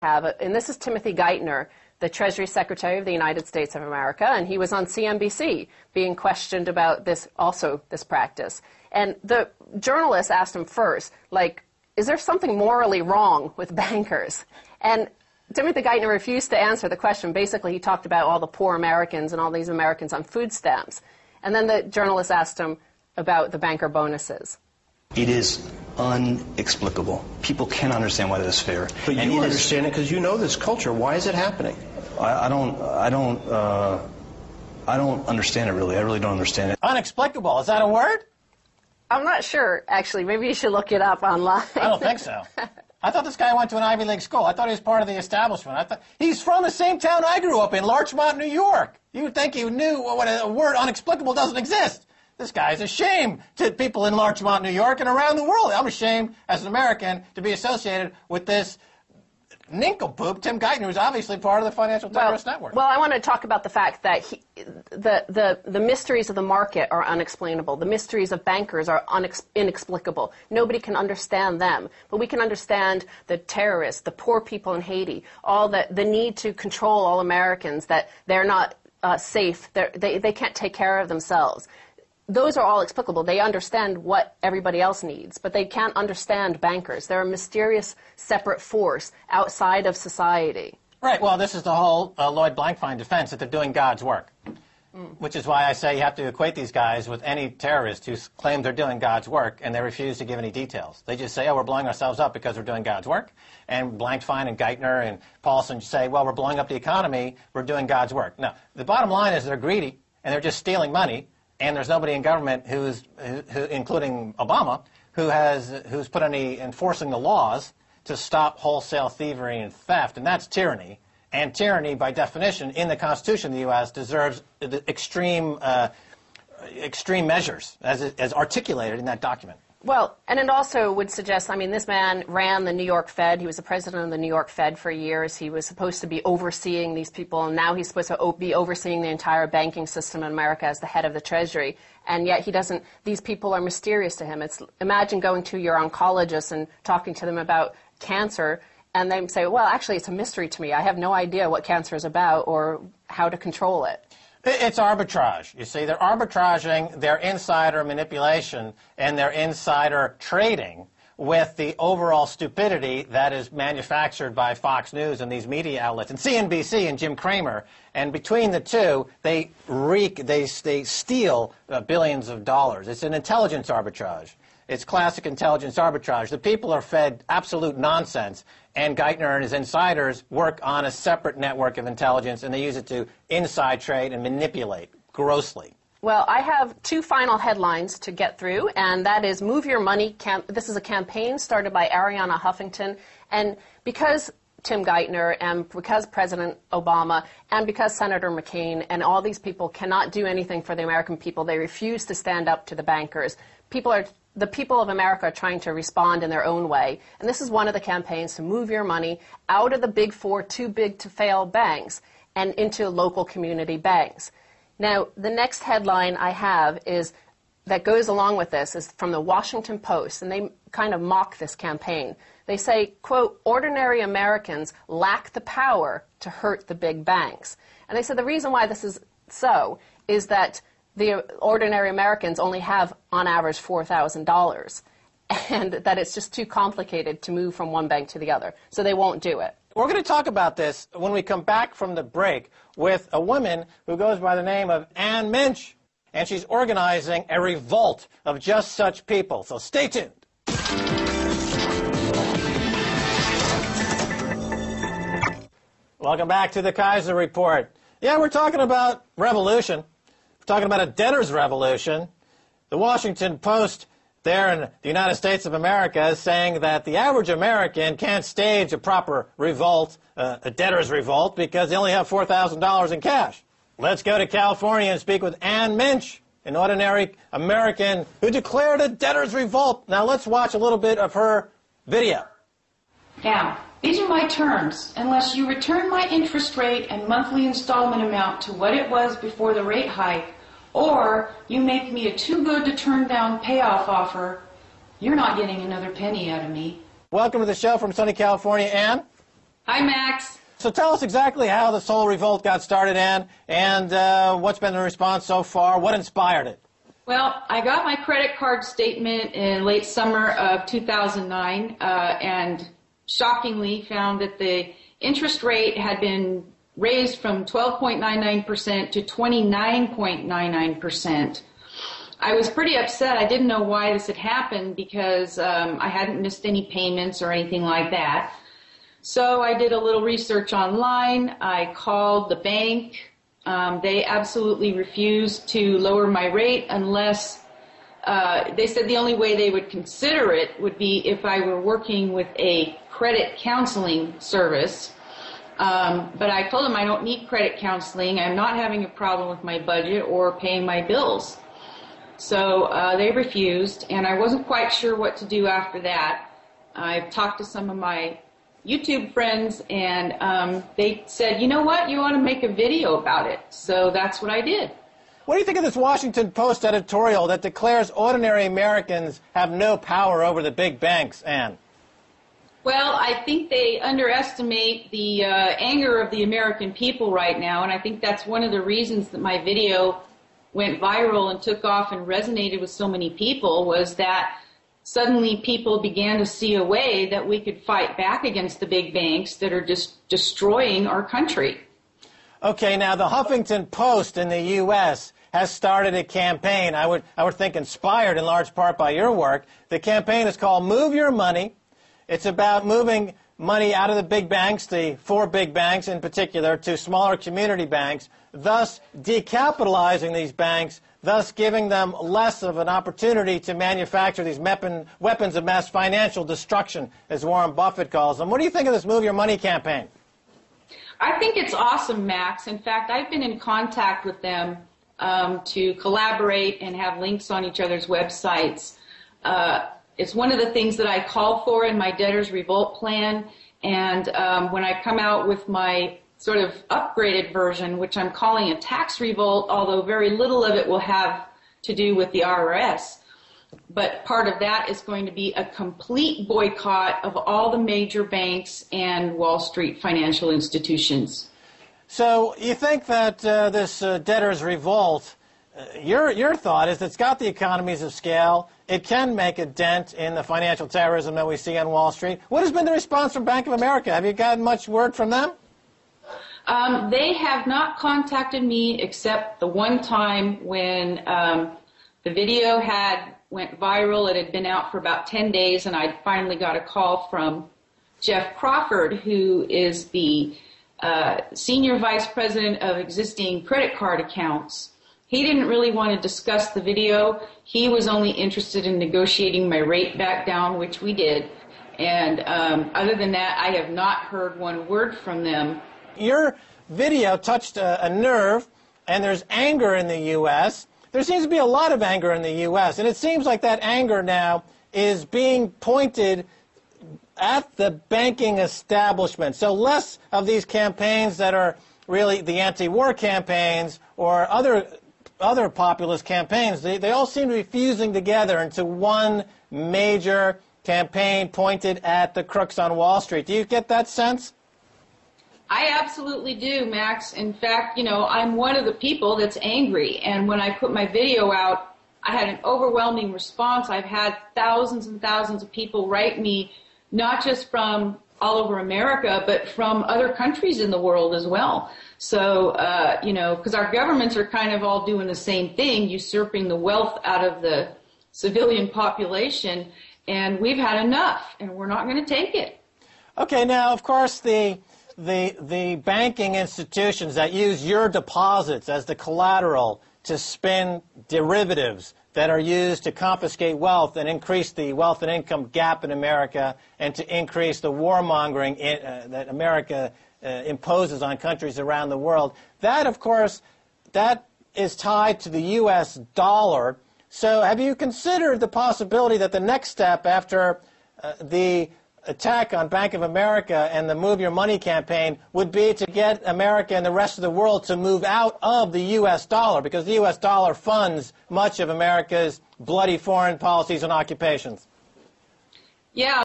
And this is Timothy Geithner, the Treasury Secretary of the United States of America, and he was on CNBC being questioned about this practice. And the journalist asked him first, like, is there something morally wrong with bankers? And Timothy Geithner refused to answer the question. Basically, he talked about all the poor Americans and all these Americans on food stamps. And then the journalist asked him about the banker bonuses. It is inexplicable. People can't understand why that is fair. But you understand it because you know this culture. Why is it happening? I don't understand it really. I really don't understand it. Unexplicable. Is that a word? I'm not sure, actually. Maybe you should look it up online. I don't think so. I thought this guy went to an Ivy League school. I thought he was part of the establishment. I thought he's from the same town I grew up in, Larchmont, New York. You would think he knew what a word unexplicable doesn't exist. This guy is a shame to people in Larchmont, New York, and around the world. I'm ashamed, as an American, to be associated with this nincompoop, Tim Geithner, who's obviously part of the financial terrorist network. Well, I want to talk about the fact that the mysteries of the market are unexplainable. The mysteries of bankers are inexplicable. Nobody can understand them. But we can understand the terrorists, the poor people in Haiti, all the need to control all Americans, that they're not safe, they can't take care of themselves. Those are all explicable. They understand what everybody else needs, but they can't understand bankers. They're a mysterious, separate force outside of society. Right. Well, this is the whole Lloyd Blankfein defense, that they're doing God's work, which is why I say you have to equate these guys with any terrorist who claim they're doing God's work, and they refuse to give any details. They just say, oh, we're blowing ourselves up because we're doing God's work. And Blankfein and Geithner and Paulson say, well, we're blowing up the economy, we're doing God's work. Now, the bottom line is they're greedy, and they're just stealing money. And there's nobody in government who, including Obama, who's put any enforcing the laws to stop wholesale thievery and theft, and that's tyranny. And tyranny, by definition, in the Constitution of the U.S., deserves the extreme measures, as articulated in that document. Well, and it also would suggest, I mean, this man ran the New York Fed. He was the president of the New York Fed for years. He was supposed to be overseeing these people, and now he's supposed to be overseeing the entire banking system in America as the head of the Treasury. And yet he doesn't, these people are mysterious to him. Imagine going to your oncologist and talking to them about cancer, and they say, well, actually, it's a mystery to me. I have no idea what cancer is about or how to control it. It's arbitrage. You see, they're arbitraging their insider manipulation and their insider trading with the overall stupidity that is manufactured by Fox News and these media outlets, and CNBC and Jim Cramer. And between the two, they steal billions of dollars. It's an intelligence arbitrage. It's classic intelligence arbitrage. The people are fed absolute nonsense, and Geithner and his insiders work on a separate network of intelligence, and they use it to inside trade and manipulate grossly. Well, I have two final headlines to get through, and that is Move Your Money. This is a campaign started by Arianna Huffington, and because Tim Geithner and because President Obama and because Senator McCain and all these people cannot do anything for the American people, they refuse to stand up to the bankers. The people of America are trying to respond in their own way, and this is one of the campaigns to move your money out of the big four, too big to fail banks and into local community banks. Now, the next headline I have that goes along with this is from the Washington Post, and they kind of mock this campaign. They say, quote, ordinary Americans lack the power to hurt the big banks. And they said the reason why this is so is that the ordinary Americans only have, on average, $4,000, and that it's just too complicated to move from one bank to the other, so they won't do it. We're going to talk about this when we come back from the break with a woman who goes by the name of Ann Minch, and she's organizing a revolt of just such people, so stay tuned. Welcome back to the Keiser Report. Yeah, we're talking about revolution. We're talking about a debtor's revolution. The Washington Post there in the United States of America is saying that the average American can't stage a proper revolt, a debtor's revolt, because they only have $4,000 in cash. Let's go to California and speak with Ann Minch, an ordinary American who declared a debtor's revolt. Now let's watch a little bit of her video. Now, these are my terms. Unless you return my interest rate and monthly installment amount to what it was before the rate hike, or you make me a too-good-to-turn-down payoff offer, you're not getting another penny out of me. Welcome to the show from sunny California, Ann. Hi, Max. So tell us exactly how this whole revolt got started, Ann, and what's been the response so far? What inspired it? Well, I got my credit card statement in late summer of 2009 and shockingly found that the interest rate had been raised from 12.99% to 29.99%. I was pretty upset. I didn't know why this had happened because I hadn't missed any payments or anything like that. So I did a little research online. I called the bank. They absolutely refused to lower my rate unless they said the only way they would consider it would be if I were working with a credit counseling service. But I told them I don't need credit counseling. I'm not having a problem with my budget or paying my bills. So they refused, and I wasn't quite sure what to do after that. I've talked to some of my YouTube friends, and they said, you know what, you ought to make a video about it. So that's what I did. What do you think of this Washington Post editorial that declares ordinary Americans have no power over the big banks, Ann? Well, I think they underestimate the anger of the American people right now, and I think that's one of the reasons that my video went viral and took off and resonated with so many people, was that suddenly people began to see a way that we could fight back against the big banks that are just destroying our country. Okay, now the Huffington Post in the U.S. has started a campaign, I would think inspired in large part by your work. The campaign is called Move Your Money. It's about moving money out of the big banks, the four big banks in particular, to smaller community banks, thus decapitalizing these banks, thus giving them less of an opportunity to manufacture these weapons of mass financial destruction, as Warren Buffett calls them. What do you think of this Move Your Money campaign? I think it's awesome, Max. In fact, I've been in contact with them to collaborate and have links on each other's websites. It's one of the things that I call for in my Debtors Revolt plan, and when I come out with my sort of upgraded version, which I'm calling a tax revolt, although very little of it will have to do with the IRS. But part of that is going to be a complete boycott of all the major banks and Wall Street financial institutions. So you think that this debtors revolt, your thought is that it's got the economies of scale, it can make a dent in the financial terrorism that we see on Wall Street. What has been the response from Bank of America? Have you gotten much word from them? They have not contacted me except the one time when the video went viral. It had been out for about 10 days, and I finally got a call from Jeff Crawford, who is the Senior Vice President of existing credit card accounts. He didn't really want to discuss the video. He was only interested in negotiating my rate back down, which we did. And other than that, I have not heard one word from them. Your video touched a nerve, and there's anger in the U.S. There seems to be a lot of anger in the U.S., and it seems like that anger now is being pointed at the banking establishment. So less of these campaigns that are really the anti-war campaigns or other populist campaigns. They all seem to be fusing together into one major campaign pointed at the crooks on Wall Street. Do you get that sense? I absolutely do, Max. In fact, I'm one of the people that's angry. And when I put my video out, I had an overwhelming response. I've had thousands and thousands of people write me, not just from all over America, but from other countries in the world as well. So, because our governments are kind of all doing the same thing, usurping the wealth out of the civilian population. And we've had enough, and we're not going to take it. Okay, now, of course, the banking institutions that use your deposits as the collateral to spin derivatives that are used to confiscate wealth and increase the wealth and income gap in America and to increase the warmongering that America imposes on countries around the world. That, of course, that is tied to the U.S. dollar. So have you considered the possibility that the next step after the attack on Bank of America and the Move Your Money campaign would be to get America and the rest of the world to move out of the U.S. dollar, because the U.S. dollar funds much of America's bloody foreign policies and occupations? Yeah.